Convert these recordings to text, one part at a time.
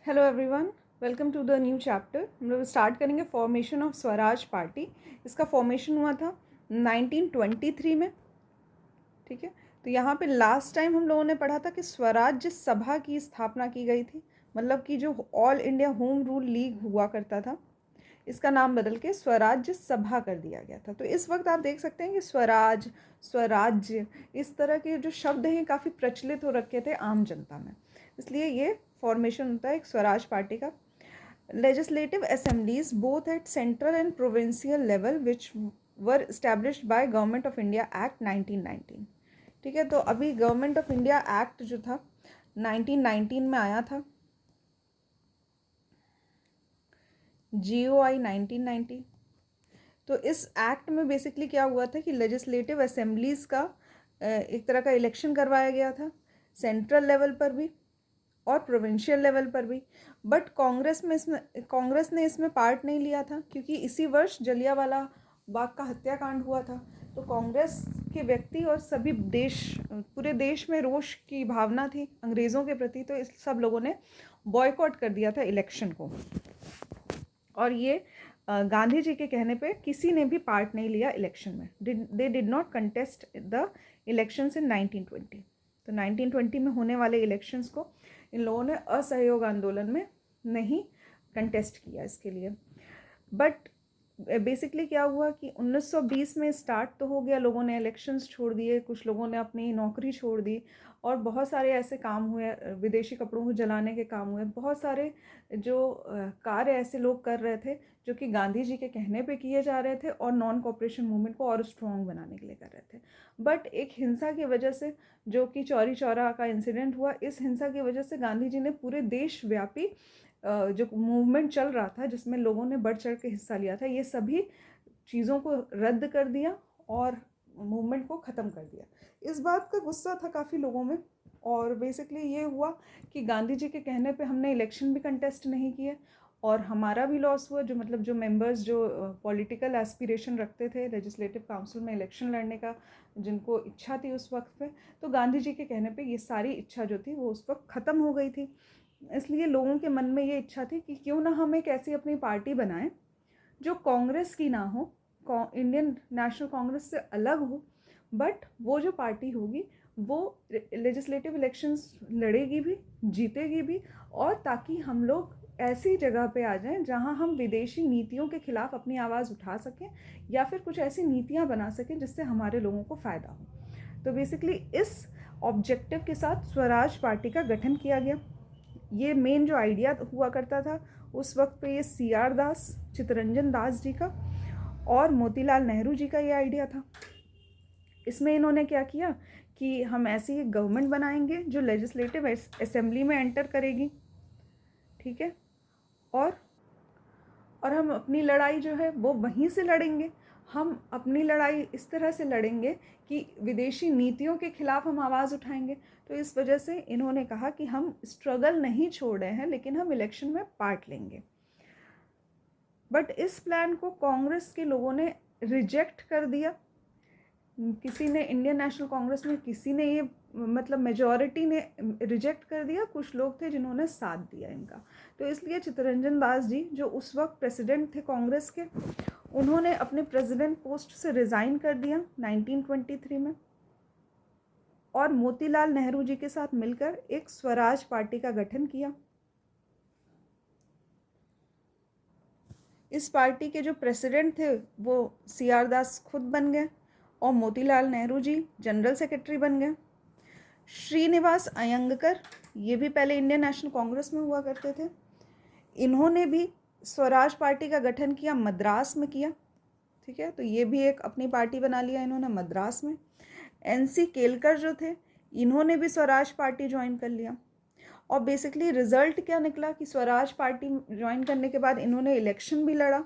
Hello everyone, welcome to the new chapter. हम लोग start करेंगे फॉर्मेशन ऑफ स्वराज पार्टी। इसका फॉर्मेशन हुआ था 1923 में। ठीक है, तो यहाँ पे लास्ट टाइम हम लोगों ने पढ़ा था कि स्वराज्य सभा की स्थापना की गई थी, मतलब कि जो all India home rule league हुआ करता था, इसका नाम बदल के स्वराज्य सभा कर दिया गया था। तो इस वक्त आप देख सकते हैं कि स्वराज, स्वराज्य, इस तरह के जो शब्द हैं काफ़ी प्रचलित हो रखे थे आम जनता में, इसलिए ये फॉर्मेशन होता है एक स्वराज पार्टी का। Legislative assemblies both at central and provincial level which were established by government of India act 1919। ठीक है, तो अभी गवर्नमेंट ऑफ इंडिया एक्ट जो था 1919 में आया था, GOI 1990। तो इस एक्ट में बेसिकली क्या हुआ था कि लेजिस्लेटिव असेंबलीज का एक तरह का इलेक्शन करवाया गया था, सेंट्रल लेवल पर भी और प्रोविंशियल लेवल पर भी। बट कांग्रेस ने इसमें पार्ट नहीं लिया था, क्योंकि इसी वर्ष जलियांवाला बाग का हत्याकांड हुआ था। तो कांग्रेस के व्यक्ति और सभी पूरे देश में रोष की भावना थी अंग्रेज़ों के प्रति, तो इस सब लोगों ने बॉयकॉट कर दिया था इलेक्शन को। और ये गांधी जी के कहने पे किसी ने भी पार्ट नहीं लिया इलेक्शन में। They did not contest the elections in 1920। तो 1920 में होने वाले इलेक्शंस को इन लोगों ने असहयोग आंदोलन में नहीं कंटेस्ट किया इसके लिए। बट बेसिकली क्या हुआ कि 1920 में स्टार्ट तो हो गया, लोगों ने इलेक्शंस छोड़ दिए, कुछ लोगों ने अपनी नौकरी छोड़ दी, और बहुत सारे ऐसे काम हुए, विदेशी कपड़ों को जलाने के काम हुए, बहुत सारे जो कार्य ऐसे लोग कर रहे थे जो कि गांधी जी के कहने पे किए जा रहे थे और नॉन कॉपरेशन मूवमेंट को और स्ट्रॉन्ग बनाने के लिए कर रहे थे। बट एक हिंसा की वजह से, जो कि चौरी चौरा का इंसिडेंट हुआ, इस हिंसा की वजह से गांधी जी ने पूरे देशव्यापी जो मूवमेंट चल रहा था जिसमें लोगों ने बढ़ चढ़ के हिस्सा लिया था, ये सभी चीज़ों को रद्द कर दिया और मूवमेंट को ख़त्म कर दिया। इस बात का गुस्सा था काफ़ी लोगों में, और बेसिकली ये हुआ कि गांधी जी के कहने पे हमने इलेक्शन भी कंटेस्ट नहीं किए और हमारा भी लॉस हुआ। जो मेंबर्स जो पॉलिटिकल एस्पिरेशन रखते थे लेजिस्लेटिव काउंसिल में इलेक्शन लड़ने का, जिनको इच्छा थी उस वक्त पे, तो गांधी जी के कहने पे ये सारी इच्छा जो थी वो उस वक्त ख़त्म हो गई थी। इसलिए लोगों के मन में ये इच्छा थी कि क्यों ना हम एक ऐसी अपनी पार्टी बनाएं जो कांग्रेस की ना हो, इंडियन नेशनल कांग्रेस से अलग हो, बट वो जो पार्टी होगी वो लेजिस्लेटिव इलेक्शंस लड़ेगी भी, जीतेगी भी, और ताकि हम लोग ऐसी जगह पे आ जाएं जहां हम विदेशी नीतियों के खिलाफ अपनी आवाज़ उठा सकें या फिर कुछ ऐसी नीतियां बना सकें जिससे हमारे लोगों को फ़ायदा हो। तो बेसिकली इस ऑब्जेक्टिव के साथ स्वराज पार्टी का गठन किया गया। ये मेन जो आइडिया हुआ करता था उस वक्त पे, ये CR दास, चित्तरंजन दास जी का और मोतीलाल नेहरू जी का ये आइडिया था। इसमें इन्होंने क्या किया कि हम ऐसी एक गवर्नमेंट बनाएंगे जो लेजिस्लेटिव असेंबली में एंटर करेगी, ठीक है, और हम अपनी लड़ाई जो है वो वहीं से लड़ेंगे। हम अपनी लड़ाई इस तरह से लड़ेंगे कि विदेशी नीतियों के खिलाफ हम आवाज़ उठाएंगे। तो इस वजह से इन्होंने कहा कि हम स्ट्रगल नहीं छोड़ रहे हैं, लेकिन हम इलेक्शन में पार्ट लेंगे। बट इस प्लान को कांग्रेस के लोगों ने रिजेक्ट कर दिया। किसी ने, इंडियन नेशनल कांग्रेस में किसी ने ये, मतलब मेजॉरिटी ने रिजेक्ट कर दिया, कुछ लोग थे जिन्होंने साथ दिया इनका। तो इसलिए चित्तरंजन दास जी, जो उस वक्त प्रेसिडेंट थे कांग्रेस के, उन्होंने अपने प्रेसिडेंट पोस्ट से रिज़ाइन कर दिया 1923 में, और मोतीलाल नेहरू जी के साथ मिलकर एक स्वराज पार्टी का गठन किया। इस पार्टी के जो प्रेसिडेंट थे वो CR दास खुद बन गए और मोतीलाल नेहरू जी जनरल सेक्रेटरी बन गए। श्रीनिवास अयंगकर, ये भी पहले इंडियन नेशनल कांग्रेस में हुआ करते थे, इन्होंने भी स्वराज पार्टी का गठन किया, मद्रास में किया। ठीक है, तो ये भी एक अपनी पार्टी बना लिया इन्होंने मद्रास में। NC केलकर जो थे, इन्होंने भी स्वराज पार्टी ज्वाइन कर लिया। और बेसिकली रिजल्ट क्या निकला कि स्वराज पार्टी ज्वाइन करने के बाद इन्होंने इलेक्शन भी लड़ा,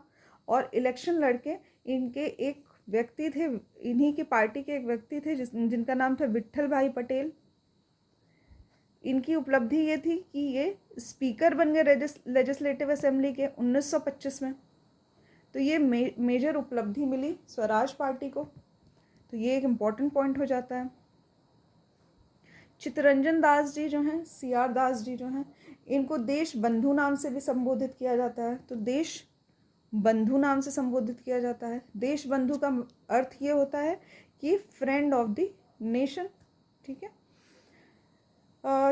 और इलेक्शन लड़के इनके एक व्यक्ति थे, इन्हीं की पार्टी के एक व्यक्ति थे जिनका नाम था विट्ठल भाई पटेल। इनकी उपलब्धि ये थी कि ये स्पीकर बन गए लेजिस्लेटिव असेंबली के 1925 में। तो ये मेजर उपलब्धि मिली स्वराज पार्टी को। तो ये एक इम्पॉर्टेंट पॉइंट हो जाता है। चित्तरंजन दास जी जो हैं, CR दास जी जो हैं, इनको देश बंधु नाम से भी संबोधित किया जाता है। तो देश बंधु नाम से संबोधित किया जाता है। देश बंधु का अर्थ ये होता है कि फ्रेंड ऑफ द नेशन। ठीक है।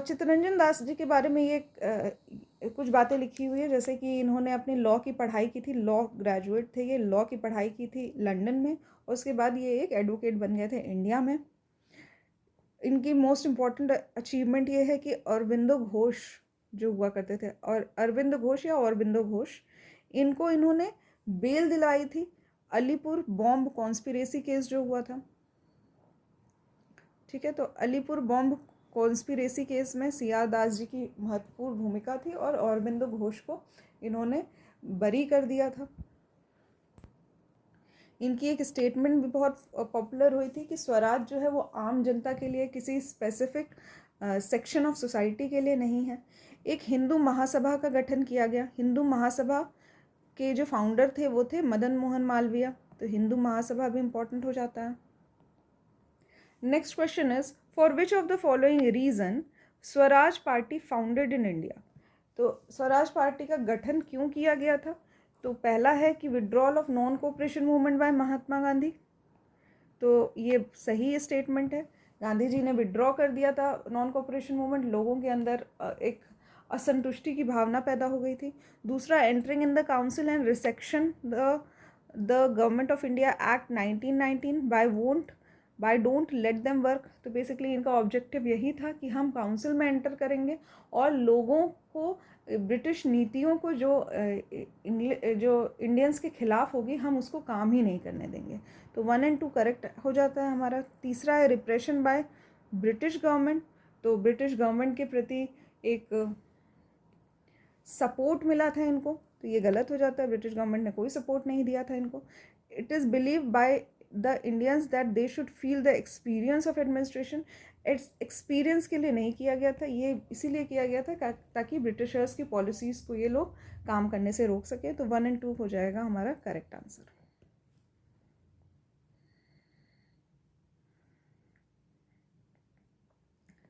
चित्तरंजन दास जी के बारे में ये कुछ बातें लिखी हुई है, जैसे कि इन्होंने अपनी लॉ की पढ़ाई की थी, लॉ ग्रेजुएट थे ये, लॉ की पढ़ाई की थी लंदन में, और उसके बाद ये एक एडवोकेट बन गए थे इंडिया में। इनकी मोस्ट इम्पॉर्टेंट अचीवमेंट ये है कि अरविंदो घोष जो हुआ करते थे, और अरविंद घोष या अरविंदो घोष, इनको इन्होंने बेल दिलाई थी अलीपुर बॉम्ब कॉन्स्पिरेसी केस जो हुआ था। ठीक है। तो अलीपुर बॉम्ब कॉन्स्पिरेसी केस में CR दास जी की महत्वपूर्ण भूमिका थी, और अरविंदो घोष को इन्होंने बरी कर दिया था। इनकी एक स्टेटमेंट भी बहुत पॉपुलर हुई थी कि स्वराज जो है वो आम जनता के लिए, किसी स्पेसिफिक सेक्शन ऑफ सोसाइटी के लिए नहीं है। एक हिंदू महासभा का गठन किया गया। हिंदू महासभा के जो फाउंडर थे वो थे मदन मोहन मालवीय। तो हिंदू महासभा भी इम्पोर्टेंट हो जाता है। Next question is, for which of the following reason Swaraj party founded in India. तो स्वराज पार्टी का गठन क्यों किया गया था? तो पहला है कि withdrawal of non cooperation movement by Mahatma Gandhi. तो ये सही स्टेटमेंट है। गांधी जी ने विड्रॉ कर दिया था नॉन कोऑपरेशन मूवमेंट, लोगों के अंदर एक असंतुष्टि की भावना पैदा हो गई थी। दूसरा, entering in the council and resection the government of India act 1919 by don't let them work. तो बेसिकली इनका ऑब्जेक्टिव यही था कि हम काउंसिल में एंटर करेंगे और लोगों को ब्रिटिश नीतियों को जो इंडियंस के खिलाफ होगी, हम उसको काम ही नहीं करने देंगे। तो 1 और 2 करेक्ट हो जाता है हमारा। तीसरा है रिप्रेशन बाय ब्रिटिश गवर्नमेंट। तो ब्रिटिश गवर्नमेंट के प्रति एक सपोर्ट मिला था इनको, तो ये गलत हो जाता है। ब्रिटिश गवर्नमेंट ने कोई सपोर्ट नहीं दिया था इनको। It is believe by the Indians that they should feel the experience of administration. Experience के लिए नहीं किया गया था, ये इसीलिए किया गया था ताकि ब्रिटिशर्स की पॉलिसीज़ को ये लोग काम करने से रोक सके। तो 1 और 2 हो जाएगा हमारा correct answer.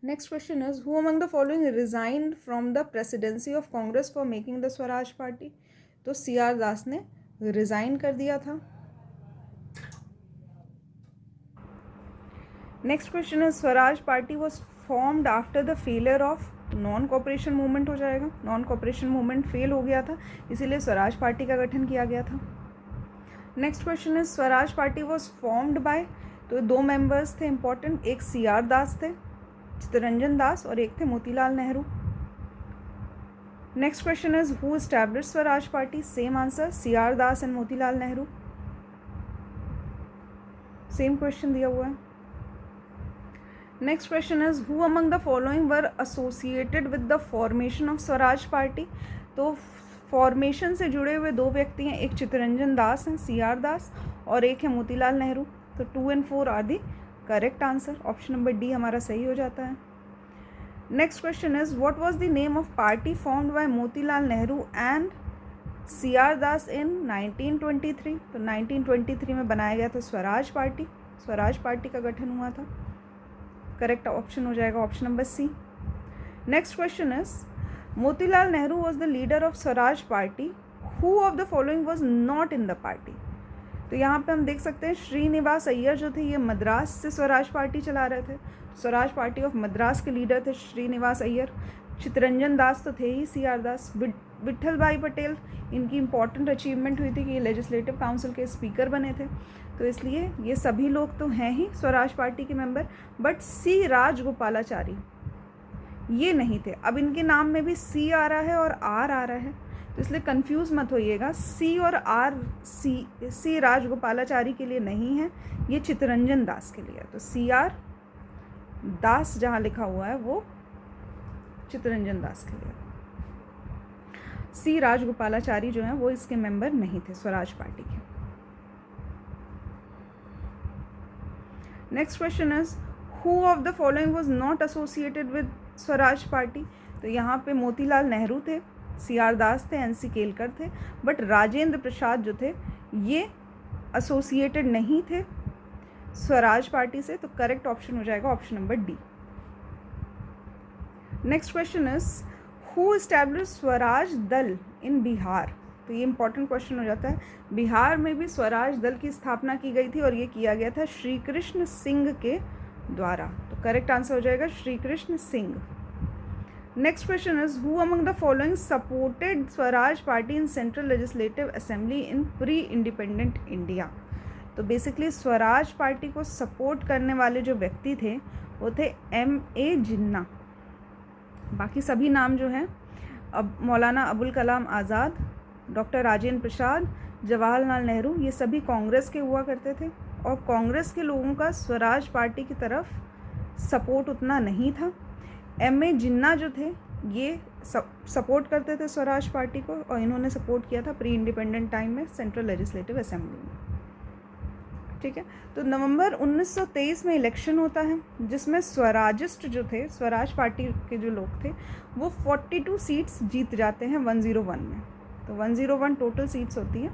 Next question is, who among the following resigned from the presidency of Congress for making the Swaraj party. तो CR दास ने रिजाइन कर दिया था। Next question is, Swaraj party was formed after the failure of non cooperation movement हो जाएगा। Non cooperation movement fail हो गया था, इसीलिए स्वराज पार्टी का गठन किया गया था। Next question is, Swaraj party was formed by. तो 2 मेंबर्स थे इंपॉर्टेंट, एक CR दास थे, चित्तरंजन दास, और एक थे Motilal Nehru. Next question is, who establish Swaraj party. Same answer, CR Das and Motilal Nehru. Same question दिया हुआ है। Next question is, who among the following were associated with the formation of Swaraj party. तो फॉर्मेशन से जुड़े हुए 2 व्यक्ति हैं, एक चित्तरंजन दास हैं, CR दास, और एक है मोतीलाल नेहरू। तो 2 और 4 are the correct answer. Option number D हमारा सही हो जाता है। Next question is, what was the name of party formed by Motilal Nehru and CR Das in 1923। तो 1923 में बनाया गया था स्वराज पार्टी। स्वराज पार्टी का गठन हुआ था। करेक्ट ऑप्शन हो जाएगा option number C. Next question is, Motilal Nehru was the leader of Swaraj party, who of the following was not in the party. तो यहाँ पे हम देख सकते हैं श्रीनिवास अय्यर जो थे, ये मद्रास से स्वराज पार्टी चला रहे थे। स्वराज पार्टी ऑफ मद्रास के लीडर थे श्रीनिवास अय्यर। चित्तरंजन दास तो थे ही CR दास। विट्ठल भाई पटेल, इनकी इंपॉर्टेंट अचीवमेंट हुई थी कि ये लेजिस्लेटिव काउंसिल के स्पीकर बने थे, तो इसलिए ये सभी लोग तो हैं ही स्वराज पार्टी के मेंबर। बट C राजगोपालाचारी ये नहीं थे। अब इनके नाम में भी C आ रहा है और R आ रहा है, तो इसलिए कंफ्यूज मत होइएगा। C और R, C राजगोपालाचारी के लिए नहीं है, ये चित्तरंजन दास के लिए है। तो CR दास जहाँ लिखा हुआ है वो चित्तरंजन दास के लिए। C राजगोपालाचारी जो है वो इसके मेंबर नहीं थे स्वराज पार्टी के। Next question is, who of the following was not associated with Swaraj party. तो यहाँ पे मोतीलाल नेहरू थे, CR दास थे, NC केलकर थे, बट राजेंद्र प्रसाद जो थे ये एसोसिएटेड नहीं थे स्वराज पार्टी से। तो करेक्ट ऑप्शन हो जाएगा option number D. Next question is who establish Swaraj दल इन बिहार। तो ये इंपॉर्टेंट क्वेश्चन हो जाता है। बिहार में भी स्वराज दल की स्थापना की गई थी और ये किया गया था श्री कृष्ण सिंह के द्वारा। तो करेक्ट आंसर हो जाएगा Shri Krishna Singh. Next question is who among the following supported Swaraj party in central legislative assembly in pre independent India. तो बेसिकली स्वराज पार्टी को सपोर्ट करने वाले जो व्यक्ति थे वो थे M.A. जिन्ना। बाकी सभी नाम जो हैं अब मौलाना अबुल कलाम आज़ाद, डॉक्टर राजेंद्र प्रसाद, जवाहरलाल नेहरू, ये सभी कांग्रेस के हुआ करते थे और कांग्रेस के लोगों का स्वराज पार्टी की तरफ सपोर्ट उतना नहीं था। M.A. जिन्ना जो थे ये सपोर्ट करते थे स्वराज पार्टी को और इन्होंने सपोर्ट किया था प्री इंडिपेंडेंट टाइम में सेंट्रल लेजिस्लेटिव असेंबली में। ठीक है, तो नवंबर 1923 में इलेक्शन होता है जिसमें स्वराजिस्ट जो थे, स्वराज पार्टी के जो लोग थे, वो 42 सीट्स जीत जाते हैं 101 में। तो 101 टोटल सीट्स होती है,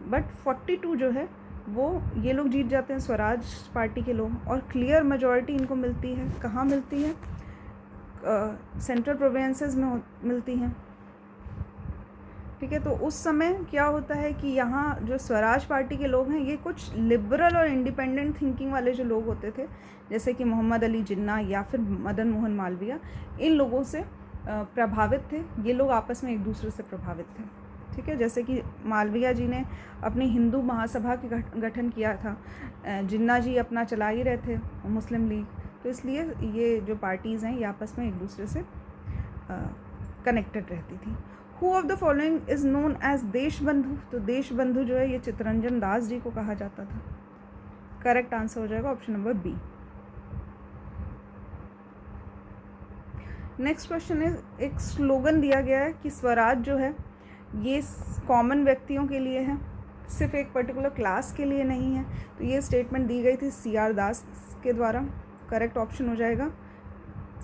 बट 42 जो है वो ये लोग जीत जाते हैं स्वराज पार्टी के लोग, और क्लियर मेजॉरिटी इनको मिलती है। कहाँ मिलती है? सेंट्रल प्रोविंसेस में मिलती हैं। ठीक है, तो उस समय क्या होता है कि यहाँ जो स्वराज पार्टी के लोग हैं ये कुछ लिबरल और इंडिपेंडेंट थिंकिंग वाले जो लोग होते थे, जैसे कि मोहम्मद अली जिन्ना या फिर मदन मोहन मालवीय, इन लोगों से प्रभावित थे। ये लोग आपस में एक दूसरे से प्रभावित थे। ठीक है, जैसे कि मालवीय जी ने अपनी हिंदू महासभा का गठन किया था, जिन्ना जी अपना चला ही रहे थे मुस्लिम लीग, तो इसलिए ये जो पार्टीज़ हैं ये आपस में एक दूसरे से कनेक्टेड रहती थी। Who of the following is known as Deshbandhu. तो देशबंधु जो है ये चित्तरंजन दास जी को कहा जाता था। करेक्ट आंसर हो जाएगा option number B. Next question है, एक स्लोगन दिया गया है कि स्वराज जो है ये कॉमन व्यक्तियों के लिए है, सिर्फ एक पर्टिकुलर क्लास के लिए नहीं है। तो ये स्टेटमेंट दी गई थी CR दास के द्वारा। करेक्ट ऑप्शन हो जाएगा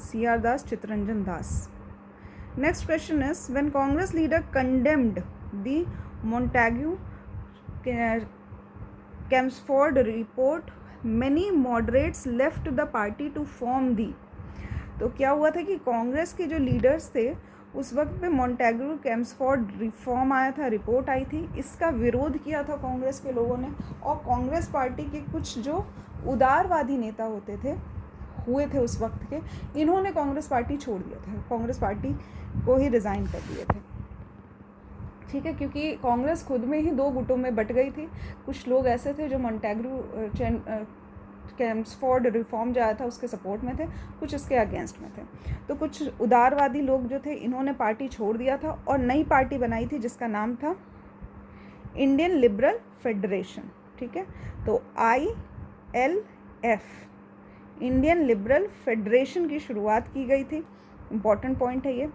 CR Das, Chittaranjan Das. Next question is, when Congress leader condemned the Montagu-Chelmsford report, many moderates left the party to form the। तो क्या हुआ था कि कांग्रेस के जो लीडर्स थे उस वक्त पे मोंटेगू कैम्सफोर्ड रिफॉर्म आया था, रिपोर्ट आई थी, इसका विरोध किया था कांग्रेस के लोगों ने, और कांग्रेस पार्टी के कुछ जो उदारवादी नेता होते थे हुए थे उस वक्त के, इन्होंने कांग्रेस पार्टी छोड़ दिया था, कांग्रेस पार्टी को ही रिज़ाइन कर दिए थे। ठीक है, क्योंकि कांग्रेस खुद में ही दो गुटों में बट गई थी। कुछ लोग ऐसे थे जो मोंटेगू कैम्सफोर्ड रिफॉर्म जो आया था उसके सपोर्ट में थे, कुछ इसके अगेंस्ट में थे। तो कुछ उदारवादी लोग जो थे इन्होंने पार्टी छोड़ दिया था और नई पार्टी बनाई थी जिसका नाम था इंडियन लिबरल फेडरेशन। ठीक है, तो ILF, इंडियन लिबरल फेडरेशन की शुरुआत की गई थी। इम्पॉर्टेंट पॉइंट है ये।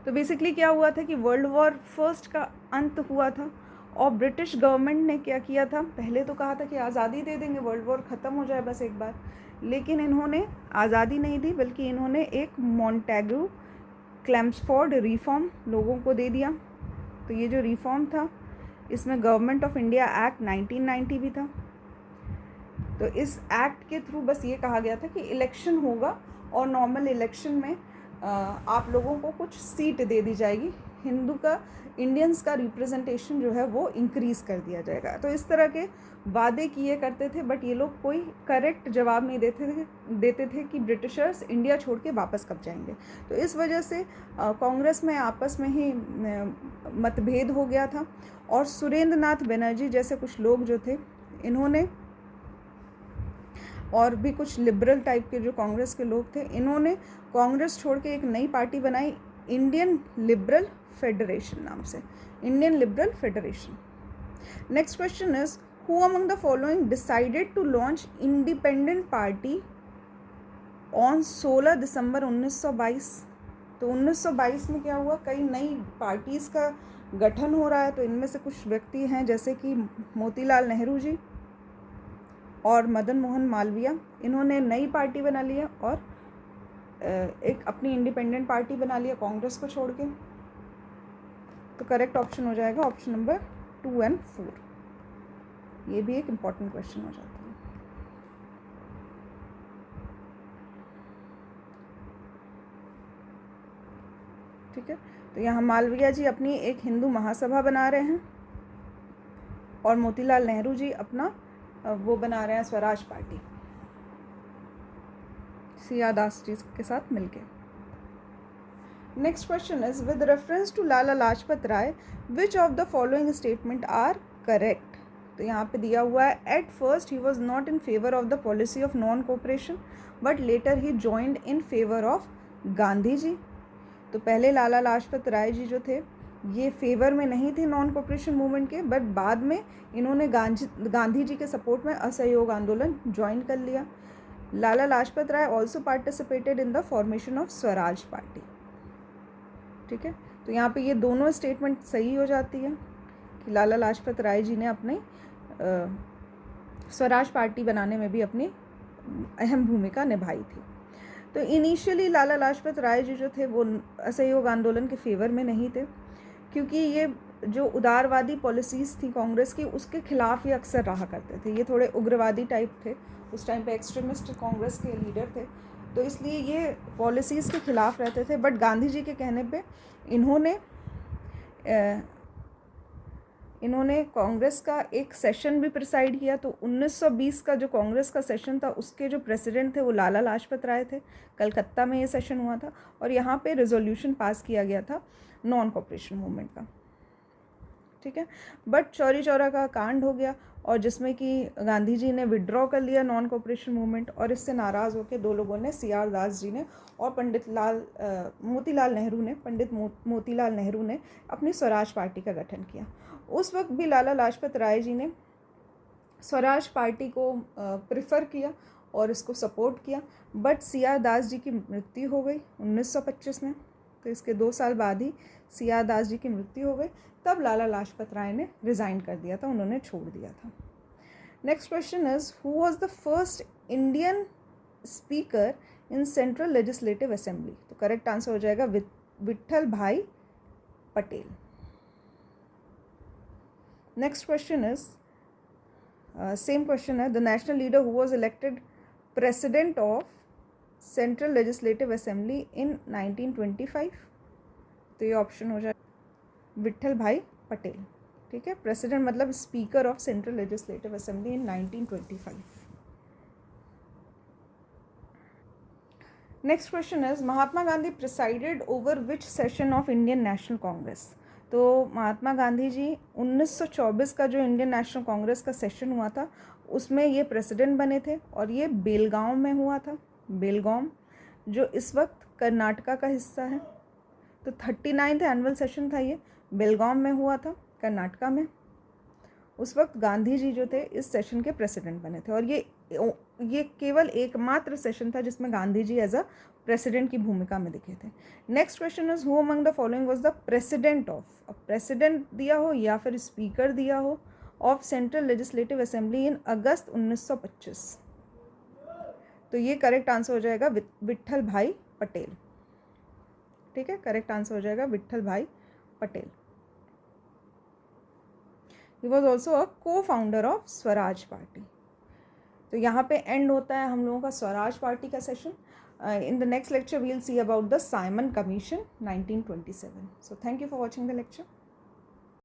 तो बेसिकली क्या हुआ था कि वर्ल्ड वॉर फर्स्ट का अंत हुआ था और ब्रिटिश गवर्नमेंट ने क्या किया था, पहले तो कहा था कि आज़ादी दे देंगे, वर्ल्ड वॉर ख़त्म हो जाए बस एक बार, लेकिन इन्होंने आज़ादी नहीं दी, बल्कि इन्होंने एक मोंटेगू क्लेम्सफोर्ड रिफॉर्म लोगों को दे दिया। तो ये जो रिफॉर्म था इसमें गवर्नमेंट ऑफ इंडिया एक्ट 1990 भी था। तो इस एक्ट के थ्रू बस ये कहा गया था कि इलेक्शन होगा और नॉर्मल इलेक्शन में आप लोगों को कुछ सीट दे दी जाएगी, हिंदू का, इंडियंस का रिप्रेजेंटेशन जो है वो इंक्रीज़ कर दिया जाएगा। तो इस तरह के वादे किए करते थे, बट ये लोग कोई करेक्ट जवाब नहीं देते थे कि ब्रिटिशर्स इंडिया छोड़ के वापस कब जाएंगे। तो इस वजह से कांग्रेस में आपस में ही मतभेद हो गया था और सुरेंद्र नाथ बनर्जी जैसे कुछ लोग जो थे, इन्होंने और भी कुछ लिबरल टाइप के जो कांग्रेस के लोग थे, इन्होंने कांग्रेस छोड़ के एक नई पार्टी बनाई इंडियन लिबरल फेडरेशन नाम से, Indian liberal federation. Next question is, who among the following decided to launch independent party on 16 December 1922। तो 1922 में क्या हुआ, कई नई पार्टीज़ का गठन हो रहा है। तो इनमें से कुछ व्यक्ति हैं जैसे कि मोतीलाल नेहरू जी और मदन मोहन मालवीय, इन्होंने नई पार्टी बना लिया और एक अपनी इंडिपेंडेंट पार्टी बना लिया कांग्रेस को छोड़ के। तो करेक्ट ऑप्शन हो जाएगा ऑप्शन नंबर 2 और 4। ये भी एक इम्पॉर्टेंट क्वेश्चन हो जाता है। ठीक है, तो यहाँ मालवीय जी अपनी एक हिंदू महासभा बना रहे हैं और मोतीलाल नेहरू जी अपना वो बना रहे हैं स्वराज पार्टी, सिया दास जी के साथ मिलके। Next question is with reference to Lala Lajpat Rai which of the following statements are correct. तो यहाँ पे दिया हुआ है, at first he was not in favour of the policy of non cooperation but later he joined in favour of Gandhi ji. तो पहले लाला लाजपत राय जी जो थे ये फेवर में नहीं थे नॉन कोऑपरेशन मूवमेंट के, बट बाद में इन्होंने गांधी जी के सपोर्ट में असहयोग आंदोलन ज्वाइन कर लिया। Lala Lajpat Rai also participated in the formation of Swaraj party. ठीक है, तो यहाँ पे ये दोनों स्टेटमेंट सही हो जाती है कि लाला लाजपत राय जी ने अपने स्वराज पार्टी बनाने में भी अपनी अहम भूमिका निभाई थी। तो इनिशियली लाला लाजपत राय जी जो थे वो असहयोग आंदोलन के फेवर में नहीं थे, क्योंकि ये जो उदारवादी पॉलिसीज़ थी कांग्रेस की उसके खिलाफ ये अक्सर रहा करते थे। ये थोड़े उग्रवादी टाइप थे, उस टाइम पे एक्सट्रीमिस्ट कांग्रेस के लीडर थे, तो इसलिए ये पॉलिसीज़ के खिलाफ रहते थे। बट गांधी जी के कहने पे इन्होंने कांग्रेस का एक सेशन भी प्रिसाइड किया। तो 1920 का जो कांग्रेस का सेशन था उसके जो प्रेसिडेंट थे वो लाला लाजपत राय थे। कलकत्ता में ये सेशन हुआ था और यहाँ पे रेजोल्यूशन पास किया गया था नॉन कोऑपरेशन मूवमेंट का। ठीक है, बट चौरी चौरा का कांड हो गया और जिसमें कि गांधी जी ने विड्रॉ कर लिया नॉन कोऑपरेशन मूवमेंट, और इससे नाराज़ होकर दो लोगों ने, सी.आर. दास जी ने और पंडित मोतीलाल नेहरू ने अपनी स्वराज पार्टी का गठन किया। उस वक्त भी लाला लाजपत राय जी ने स्वराज पार्टी को प्रिफर किया और इसको सपोर्ट किया, बट सी.आर. दास जी की मृत्यु हो गई 1925 में। तो इसके 2 साल बाद ही सी.आर. दास जी की मृत्यु हो गई, तब लाला लाजपत राय ने रिज़ाइन कर दिया था, उन्होंने छोड़ दिया था। Next question is who was the first Indian speaker in central legislative assembly. तो करेक्ट आंसर हो जाएगा Vitthal Bhai Patel. Next question is same question है, the national leader who was elected president of central legislative assembly in 1925। तो ये option हो जाए विट्ठल भाई पटेल। ठीक है, प्रेसिडेंट मतलब speaker of central legislative assembly in 1925। Next question is Mahatma Gandhi presided over which session of Indian national Congress. तो महात्मा गांधी जी 1924 का जो इंडियन नेशनल कांग्रेस का सेशन हुआ था उसमें ये प्रेसिडेंट बने थे और ये बेलगांव में हुआ था। बेलगांव जो इस वक्त कर्नाटका का हिस्सा है। तो 39वां एनुअल सेशन था, ये बेलगांव में हुआ था कर्नाटका में। उस वक्त गांधी जी जो थे इस सेशन के प्रेसिडेंट बने थे और ये केवल एकमात्र सेशन था जिसमें Gandhi ji as a president की भूमिका में दिखे थे। Next question is who among the following was the president of, अब प्रेसिडेंट दिया हो या फिर स्पीकर दिया हो, of central legislative assembly in August 1925। तो ये करेक्ट आंसर हो जाएगा विट्ठल भाई पटेल। ठीक है, करेक्ट आंसर हो जाएगा Vitthal Bhai Patel. He was also a को फाउंडर ऑफ स्वराज पार्टी। तो यहाँ पे एंड होता है हम लोगों का स्वराज पार्टी का session. In the next lecture we'll see about the Simon Commission 1927. So thank you for watching the lecture.